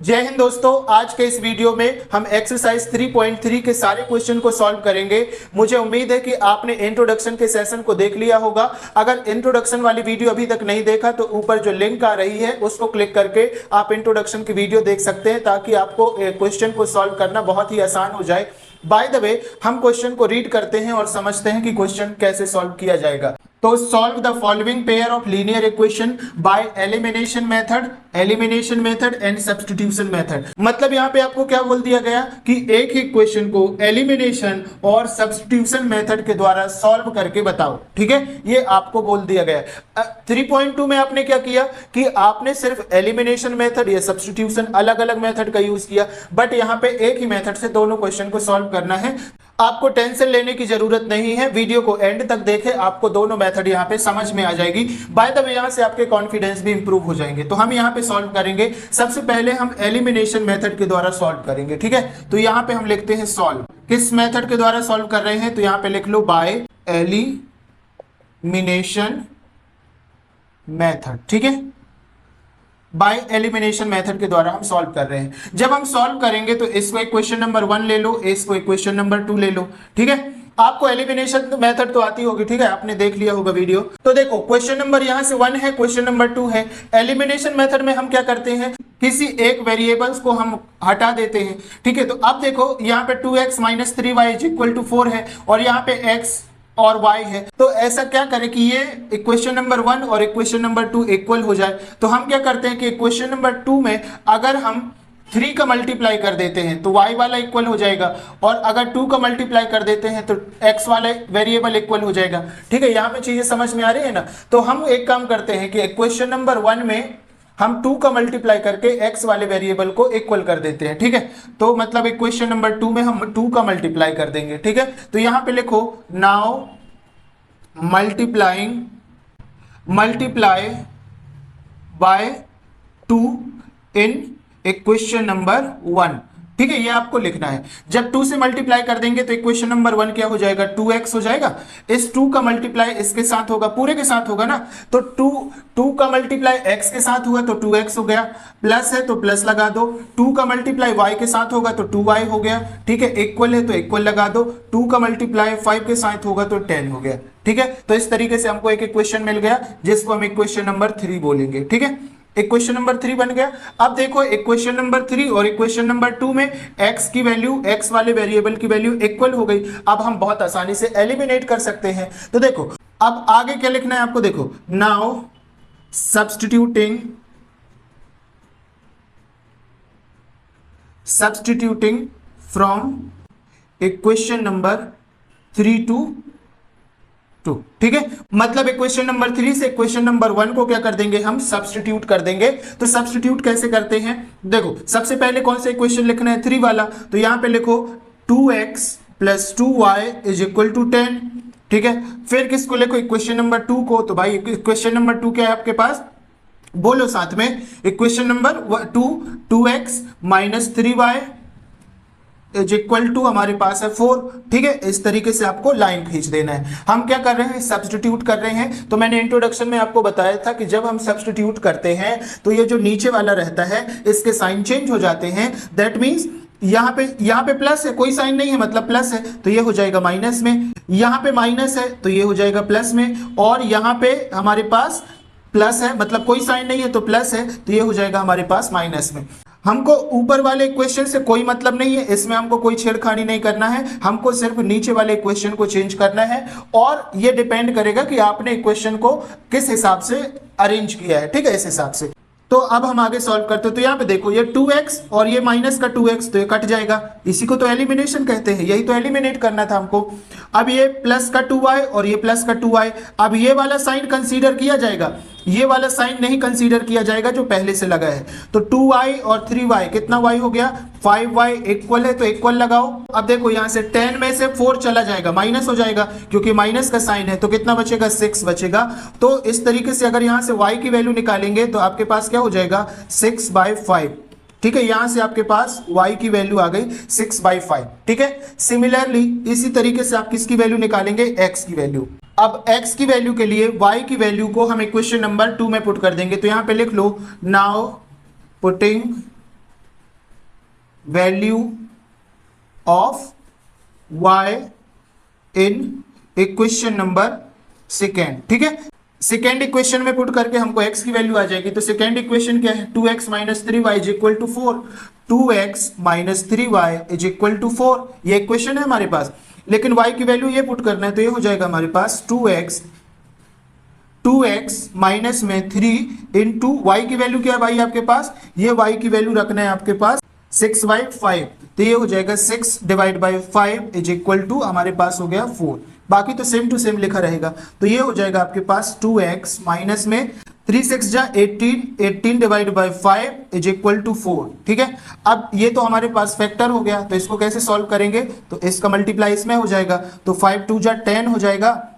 जय हिंद दोस्तों, आज के इस वीडियो में हम एक्सरसाइज 3.3 के सारे क्वेश्चन को सॉल्व करेंगे। मुझे उम्मीद है कि आपने इंट्रोडक्शन के सेशन को देख लिया होगा। अगर इंट्रोडक्शन वाली वीडियो अभी तक नहीं देखा तो ऊपर जो लिंक आ रही है उसको क्लिक करके आप इंट्रोडक्शन की वीडियो देख सकते हैं, ताकि आपको क्वेश्चन को सॉल्व करना बहुत ही आसान हो जाए। बाय द वे, हम क्वेश्चन को रीड करते हैं और समझते हैं कि क्वेश्चन कैसे सॉल्व किया जाएगा। तो solve the following pair of linear equation by elimination method and substitution method. मतलब यहाँ पे आपको क्या बोल दिया गया कि एक ही इक्वेशन को एलिमिनेशन और सब्स्टिट्यूशन मेथड के द्वारा सॉल्व करके बताओ। ठीक है, ये आपको बोल दिया गया। 3.2 में आपने क्या किया कि आपने सिर्फ एलिमिनेशन मेथड या सब्स्टिट्यूशन अलग अलग मेथड का यूज किया, बट यहाँ पे एक ही मेथड से दोनों क्वेश्चन को सॉल्व करना है। आपको टेंशन लेने की जरूरत नहीं है, वीडियो को एंड तक देखें, आपको दोनों मेथड यहाँ पे समझ में आ जाएगी। बाय द वे, यहाँ से आपके कॉन्फिडेंस भी इंप्रूव हो जाएंगे। तो हम यहाँ पे सॉल्व करेंगे। सबसे पहले हम एलिमिनेशन मेथड के द्वारा सॉल्व करेंगे। ठीक है, तो यहाँ पे हम लिखते हैं सॉल्व। किस मेथड के द्वारा सॉल्व कर रहे हैं, तो यहाँ पे लिख लो बाय एलिमिनेशन मेथड। ठीक है, बाय एलिमिनेशन मेथड के द्वारा हम सॉल्व कर रहे हैं। जब हम सॉल्व करेंगे तो इसको इक्वेशन नंबर 1 ले लो, इसको इक्वेशन नंबर 2 ले लो। ठीक है, आपको एलिमिनेशन मेथड तो आती होगी। ठीक है, आपने देख लिया होगा वीडियो। तो देखो, क्वेश्चन नंबर यहाँ से 1 है, क्वेश्चन नंबर 2 है। एलिमिनेशन मेथड में हम क्या करते हैं, किसी एक वेरिएबल्स को हम हटा देते हैं। ठीक है, तो अब देखो यहाँ पे 2x - 3y = 4 है और यहाँ पे x और y है। तो ऐसा क्या करें कि ये इक्वेशन नंबर 1 और इक्वेशन नंबर 2 इक्वल हो जाए। तो हम क्या करते हैं कि इक्वेशन नंबर 2 में अगर हम 3 का मल्टीप्लाई कर देते हैं तो y वाला इक्वल हो जाएगा, और अगर 2 का मल्टीप्लाई कर देते हैं तो x वाला वेरिएबल इक्वल हो जाएगा। ठीक है, यहाँ पे चीजें समझ में आ रही है ना। तो हम एक काम करते हैं कि इक्वेशन नंबर 1 में हम 2 का मल्टीप्लाई करके x वाले वेरिएबल को इक्वल कर देते हैं। ठीक है, तो मतलब इक्वेशन नंबर 2 में हम 2 का मल्टीप्लाई कर देंगे। ठीक है, तो यहां पे लिखो now multiply by 2 in equation number 1। ठीक है, ये आपको लिखना है। जब 2 से मल्टीप्लाई कर देंगे तो इक्वेशन नंबर 1 क्या हो जाएगा, 2x हो जाएगा। इस 2 का मल्टीप्लाई इसके साथ होगा, पूरे के साथ होगा ना। तो 2 का मल्टीप्लाई x के साथ हुआ तो 2x हो गया, प्लस है तो प्लस लगा दो। 2 का मल्टीप्लाई y के साथ होगा तो 2y हो गया। ठीक है, इक्वल है तो इक्वल लगा दो। 2 का मल्टीप्लाई 5 के साथ होगा तो 10 हो गया। ठीक है, तो इस तरीके से हमको एक इक्वेशन मिल गया जिसको हम इक्वेशन नंबर 3 बोलेंगे। ठीक है, इक्वेशन नंबर 3 बन गया। अब देखो, इक्वेशन नंबर 3 और इक्वेशन नंबर 2 में x की वैल्यू, x वाले वेरिएबल की वैल्यू इक्वल हो गई। अब हम बहुत आसानी से एलिमिनेट कर सकते हैं। तो देखो, अब आगे क्या लिखना है आपको, देखो now substituting from equation number 3 to 2। ठीक है, मतलब इक्वेशन नंबर 3 से इक्वेशन नंबर 1 को क्या कर देंगे, हम सब्स्टिट्यूट कर देंगे। तो सब्स्टिट्यूट कैसे करते हैं, देखो सबसे पहले कौन सा इक्वेशन लिखना है, 3 वाला। तो यहां पे लिखो 2x + 2y = 10। ठीक है, फिर किसको लिखो, इक्वेशन नंबर 2 को। तो भाई इक्वेशन नंबर 2 क्या है आपके पास, बोलो साथ में, इक्वेशन नंबर 2 2x - 3y = हमारे पास है 4। ठीक है, इस तरीके से आपको लाइन खींच देना है। हम क्या कर रहे हैं, सब्स्टिट्यूट कर रहे हैं। तो मैंने इंट्रोडक्शन में आपको बताया था कि जब हम सब्स्टिट्यूट करते हैं तो ये जो नीचे वाला रहता है इसके साइन चेंज हो जाते हैं। दैट मीन्स यहाँ पे प्लस है, कोई साइन नहीं है मतलब प्लस है, तो ये हो जाएगा माइनस में। यहाँ पे माइनस है तो ये हो जाएगा प्लस में, और यहाँ पे हमारे पास प्लस है मतलब कोई साइन नहीं है तो प्लस है, तो ये हो जाएगा हमारे पास माइनस में। हमको ऊपर वाले इक्वेशन से कोई मतलब नहीं है, इसमें हमको कोई छेड़खानी नहीं करना है। हमको सिर्फ नीचे वाले इक्वेशन को चेंज करना है, और ये डिपेंड करेगा कि आपने इक्वेशन को किस हिसाब से अरेंज किया है। ठीक है, इस हिसाब से। तो अब हम आगे सॉल्व करते हैं। तो यहाँ पे देखो, ये 2x और ये माइनस का 2x, तो ये कट जाएगा। इसी को तो एलिमिनेशन कहते हैं, यही तो एलिमिनेट करना था हमको। अब ये प्लस का 2y और ये प्लस का 2y, अब ये वाला साइन कंसीडर किया जाएगा, ये वाला साइन नहीं कंसीडर किया जाएगा जो पहले से लगा है। तो 2y और 3y, कितना y हो गया, 5y इक्वल है तो इक्वल लगाओ। अब देखो यहाँ से 10 में से 4 चला जाएगा, माइनस हो जाएगा, क्योंकि माइनस का साइन है। तो कितना बचेगा, 6 बचेगा। तो इस तरीके से अगर यहाँ से y की वैल्यू निकालेंगे तो आपके पास क्या हो जाएगा, 6/5। ठीक है, यहां से आपके पास y की वैल्यू आ गई 6/5। ठीक है, सिमिलरली इसी तरीके से आप किसकी वैल्यू निकालेंगे, x की वैल्यू। अब x की वैल्यू के लिए y की वैल्यू को हम इक्वेशन नंबर 2 में पुट कर देंगे। तो यहां पे लिख लो now putting value of y in equation number second. ठीक है, सेकेंड इक्वेशन में पुट करके हमको x की वैल्यू आ जाएगी। तो सेकेंड इक्वेशन क्या है, 2x minus 3y is equal to 4। 2x minus 3y is equal to 4, ये इक्वेशन है हमारे पास। लेकिन y की वैल्यू ये पुट करना है, तो ये हो जाएगा हमारे पास 2x माइनस में 3 इंटू वाई की वैल्यू क्या है भाई आपके पास, ये y की वैल्यू रखना है आपके पास 6/5। तो ये हो जाएगा 6 divide by 5 is equal to हमारे पास हो गया 4। बाकी तो सेम टू सेम लिखा रहेगा। तो ये हो जाएगा आपके पास 2x माइनस में 3 6 जा 18 divide by 5 is equal to 4। ठीक है, अब ये तो हमारे पास फैक्टर हो गया, तो इसको कैसे सॉल्व करेंगे, तो इसका मल्टीप्लाई इसमें हो जाएगा। तो 5 2 जा 10 हो जाएगा,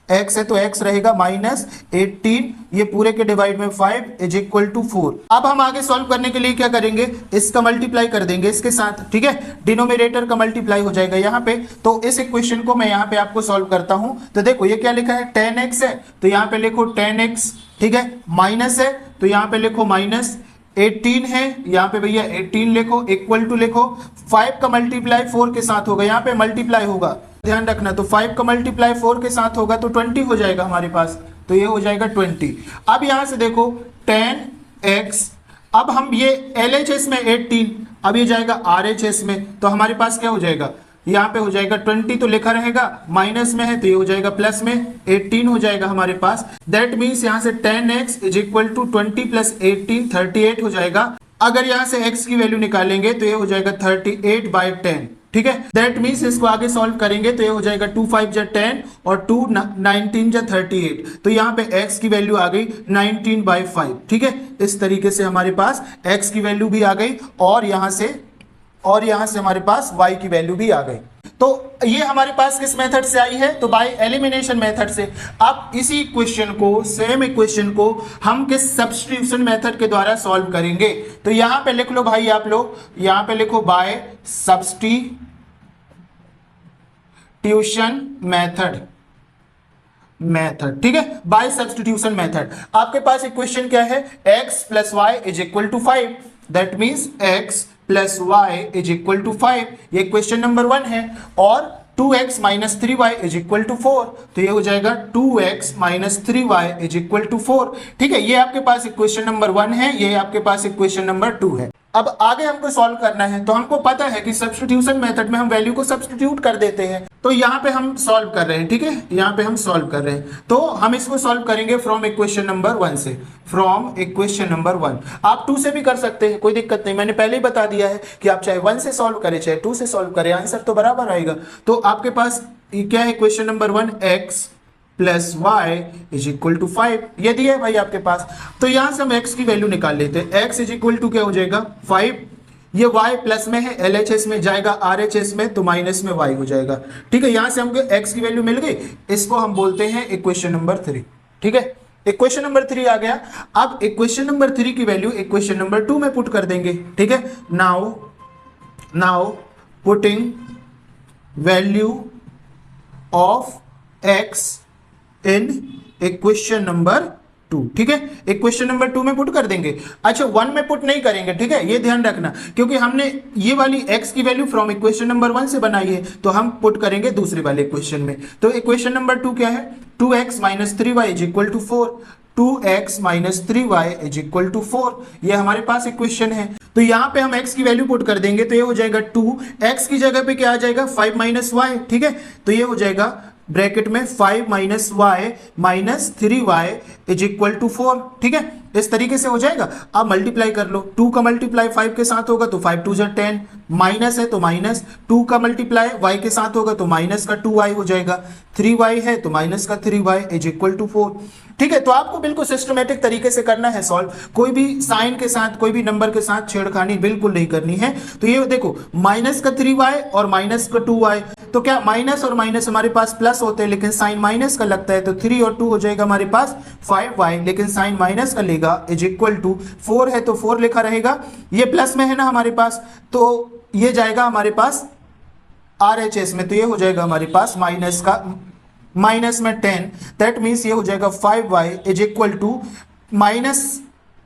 x है तो x रहेगा माइनस 18, ये पूरे के डिवाइड में 5 इज इक्वल टू 4। अब हम आगे सॉल्व करने के लिए क्या करेंगे, इसका मल्टीप्लाई कर देंगे इसके साथ। ठीक है, डिनोमिनेटर का मल्टीप्लाई हो जाएगा यहाँ पे। तो इस इक्वेशन को मैं यहाँ पे आपको सॉल्व करता हूँ। तो देखो ये क्या लिखा है, 10x है तो यहाँ पे लिखो 10x। ठीक है, माइनस है तो यहाँ पे लिखो माइनस, 18 है यहाँ पे भैया 18 लिखो, इक्वल टू लिखो, 5 का मल्टीप्लाई 4 के साथ होगा, यहाँ पे मल्टीप्लाई होगा ध्यान रखना। तो 5 का मल्टीप्लाई 4 के साथ होगा तो 20 हो जाएगा हमारे पास। तो ये हो जाएगा 20। अब यहां से देखो 10x, अब हम ये LHS में 18, अब ये जाएगा RHS में, तो हमारे पास क्या हो जाएगा, यहाँ पे हो जाएगा 20 तो लिखा रहेगा, माइनस में है तो ये हो जाएगा प्लस में 18 हो जाएगा हमारे पास। दैट मीन्स यहाँ से 10x is equal to 20 plus 18 38 हो जाएगा। अगर यहाँ से x की वैल्यू निकालेंगे तो ये हो जाएगा 38/10। ठीक है, दैट मीन्स इसको आगे सॉल्व करेंगे तो ये हो जाएगा 2 5 जा 10 और 2 19 जा 38। तो यहाँ पे x की वैल्यू आ गई 19/5। ठीक है, इस तरीके से हमारे पास x की वैल्यू भी आ गई और यहाँ से हमारे पास y की वैल्यू भी आ गई। तो ये हमारे पास किस मेथड से आई है, तो बाय एलिमिनेशन मेथड से। अब इसी इक्वेशन को, सेम इक्वेशन को हम किस सब्स्टिट्यूशन मेथड के द्वारा सॉल्व करेंगे। तो यहां पे लिख लो भाई आप लोग, यहां पे लिखो बाय सब्स्टिट्यूशन मेथड। ठीक है, बाय सब्स्टिट्यूशन मेथड। आपके पास इक्वेशन क्या है, x plus y is equal to 5। That means x plus y is equal to 5, ये क्वेश्चन नंबर 1 है। और 2x minus 3y is equal to 4, तो ये हो जाएगा 2x minus 3y is equal to 4। ठीक है, ये आपके पास इक्वेशन नंबर 1 है, ये आपके पास इक्वेशन नंबर 2 है। अब आगे हमको सॉल्व करना है, तो हमको पता है कि सब्स्टिट्यूशन मेथड में हम वैल्यू को सब्स्टिट्यूट कर देते हैं। तो यहाँ पे हम सॉल्व कर रहे हैं। ठीक है, यहाँ पे हम सॉल्व कर रहे हैं, तो हम इसको सॉल्व करेंगे फ्रॉम इक्वेशन नंबर 1 से। फ्रॉम इक्वेशन नंबर 1 आप 2 से भी कर सकते हैं, कोई दिक्कत नहीं। मैंने पहले ही बता दिया है कि आप चाहे 1 से सॉल्व करें चाहे 2 से सॉल्व करें, आंसर तो बराबर आएगा। तो आपके पास क्या है, equation number 1 x plus y is equal to 5, ये दिया है भाई आपके पास। तो यहां से हम x की वैल्यू निकाल लेते हैं। x इज इक्वल टू क्या हो जाएगा 5, ये y प्लस में है, LHS में जाएगा RHS में, तो माइनस में y हो जाएगा। ठीक है, यहां से हमको x की वैल्यू मिल गई, इसको हम बोलते हैं इक्वेशन नंबर 3। ठीक है, इक्वेशन नंबर 3 आ गया। अब इक्वेशन नंबर 3 की वैल्यू इक्वेशन नंबर 2 में पुट कर देंगे। ठीक है, now putting value of x in equation number 2। ठीक है, इक्वेशन नंबर 2 में पुट कर देंगे। अच्छा, 1 में पुट नहीं करेंगे। ठीक है, ये ध्यान रखना, क्योंकि हमने ये वाली x की वैल्यू फ्रॉम इक्वेशन नंबर 1 से बनाई है, तो हम पुट करेंगे दूसरे वाले इक्वेशन में। तो इक्वेशन नंबर 2 क्या है, 2x minus 3y is equal to 4। 2x minus 3y is equal to 4, ये हमारे पास इक्वेशन है। तो यहाँ पे हम x की वैल्यू पुट कर देंगे, तो ये हो जाएगा 2, x की जगह पे क्या आ जाएगा 5 माइनस y। ठीक है, तो ये हो जाएगा ब्रैकेट में 5 minus y minus 3y is equal to 4। ठीक है, इस तरीके से हो जाएगा। अब मल्टीप्लाई कर लो, 2 का मल्टीप्लाई 5 के साथ होगा तो 5 2 10, माइनस है तो माइनस, 2 का मल्टीप्लाई y के साथ होगा तो माइनस का 2y हो जाएगा, 3y है तो माइनस का 3y इज इक्वल टू 4। ठीक है, तो आपको बिल्कुल सिस्टमेटिक तरीके से करना है सॉल्व, कोई भी साइन के साथ, कोई भी नंबर के साथ छेड़खानी बिल्कुल नहीं करनी है। तो ये देखो, माइनस का 3y और माइनस का 2y, तो क्या माइनस और माइनस हमारे पास प्लस होते हैं, लेकिन साइन माइनस का लगता है, तो 3 और 2 हो जाएगा हमारे पास 5y, लेकिन साइन माइनस का लेगा इज इक्वल टू 4 है तो 4 लिखा रहेगा, ये प्लस में है ना हमारे पास, तो ये जाएगा हमारे पास RHS में, तो ये हो जाएगा हमारे पास माइनस में 10। दैट मीन्स ये हो जाएगा 5y is equal to minus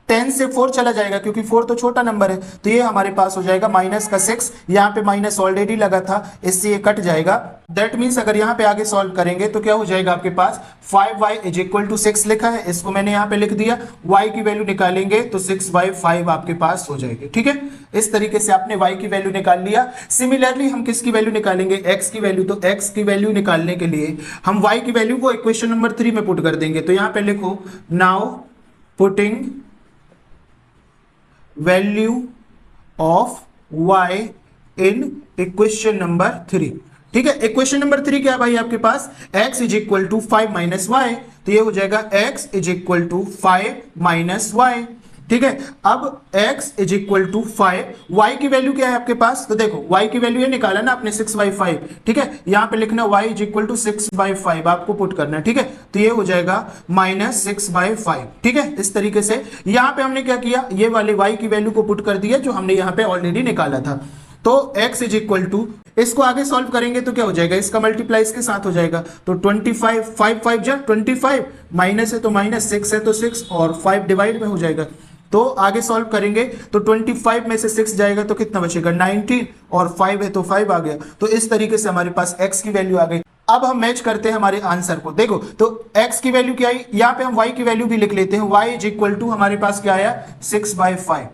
10 से 4 चला जाएगा क्योंकि 4 तो छोटा नंबर है, तो ये हमारे पास हो जाएगा माइनस का 6। यहाँ पे माइनस ऑलरेडी लगा था, इससे ये कट जाएगा। दैट मीन्स अगर यहाँ पे आगे सॉल्व करेंगे तो क्या हो जाएगा आपके पास 5y इज इक्वल टू 6 लिखा है, इसको मैंने यहाँ पे लिख दिया। y की वैल्यू निकालेंगे तो 6/5 आपके पास हो जाएगी। ठीक है, इस तरीके से आपने y की वैल्यू निकाल लिया। सिमिलरली हम किसकी वैल्यू निकालेंगे, x की वैल्यू। तो x की वैल्यू निकालने के लिए हम y की वैल्यू को इक्वेशन नंबर 3 में पुट कर देंगे। तो यहाँ पे लिखो now putting value of y in equation number 3। ठीक है, इक्वेशन नंबर 3 क्या है भाई आपके पास, x is equal to 5 minus y, तो ये हो जाएगा x is equal to 5 minus y. ठीक है, अब x is equal to 5, y की वैल्यू क्या है आपके पास, तो देखो y की वैल्यू ये निकाला ना आपने 6/5। ठीक है, यहां पे लिखना y इज इक्वल टू 6/5 आपको पुट करना है। ठीक है, तो ये हो जाएगा -6/5। ठीक है, इस तरीके से यहां पे हमने क्या किया, ये वाले y की वैल्यू को पुट कर दिया जो हमने यहां पे ऑलरेडी निकाला था। तो x इज इक्वल टू, इसको आगे सॉल्व करेंगे तो क्या हो जाएगा, इसका मल्टीप्लाई इसके साथ हो जाएगा। तो 25, 5 5 जा 25, माइनस है तो माइनस, 6 है तो 6 और 5 डिवाइड में हो जाएगा। तो आगे सॉल्व करेंगे तो 25 में से 6 जाएगा तो कितना बचेगा 19, और 5 है तो 5 आ गया। तो इस तरीके से हमारे पास x की वैल्यू आ गई। अब हम मैच करते हैं हमारे आंसर को। देखो तो x की वैल्यू क्या आई, यहाँ पे हम y की वैल्यू भी लिख लेते हैं। y इज इक्वल टू हमारे पास क्या आया 6/5।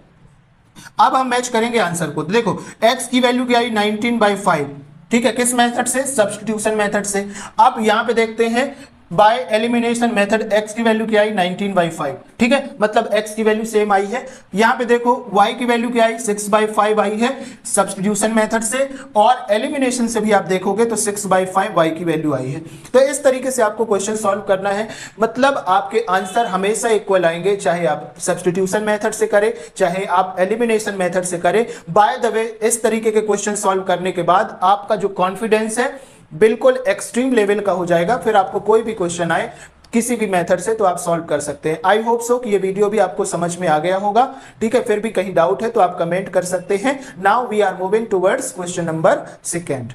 अब हम मैच करेंगे आंसर को। देखो x की वैल्यू क्या आई 19/5। ठीक है, किस मेथड से, सब्स्टिट्यूशन मेथड से। अब यहां पे देखते हैं बाय एलिमिनेशन मेथड x की वैल्यू क्या आई 19/5। ठीक है, मतलब x की वैल्यू सेम आई है। यहां पे देखो y की वैल्यू क्या आई 6/5 आई है सब्स्टिट्यूशन मेथड से, और एलिमिनेशन से भी आप देखोगे तो 6/5 y की वैल्यू आई है। तो इस तरीके से आपको क्वेश्चन सॉल्व करना है, मतलब आपके आंसर हमेशा इक्वल आएंगे, चाहे आप सब्स्टिट्यूशन मेथड से करें चाहे आप एलिमिनेशन मेथड से करें। बाय द वे, इस तरीके के क्वेश्चन सॉल्व करने के बाद आपका जो कॉन्फिडेंस है बिल्कुल एक्सट्रीम लेवल का हो जाएगा। फिर आपको कोई भी क्वेश्चन आए किसी भी मेथड से तो आप सॉल्व कर सकते हैं। आई होप सो कि ये वीडियो भी आपको समझ में आ गया होगा। ठीक है, फिर भी कहीं डाउट है तो आप कमेंट कर सकते हैं। Now we are moving towards question number 2।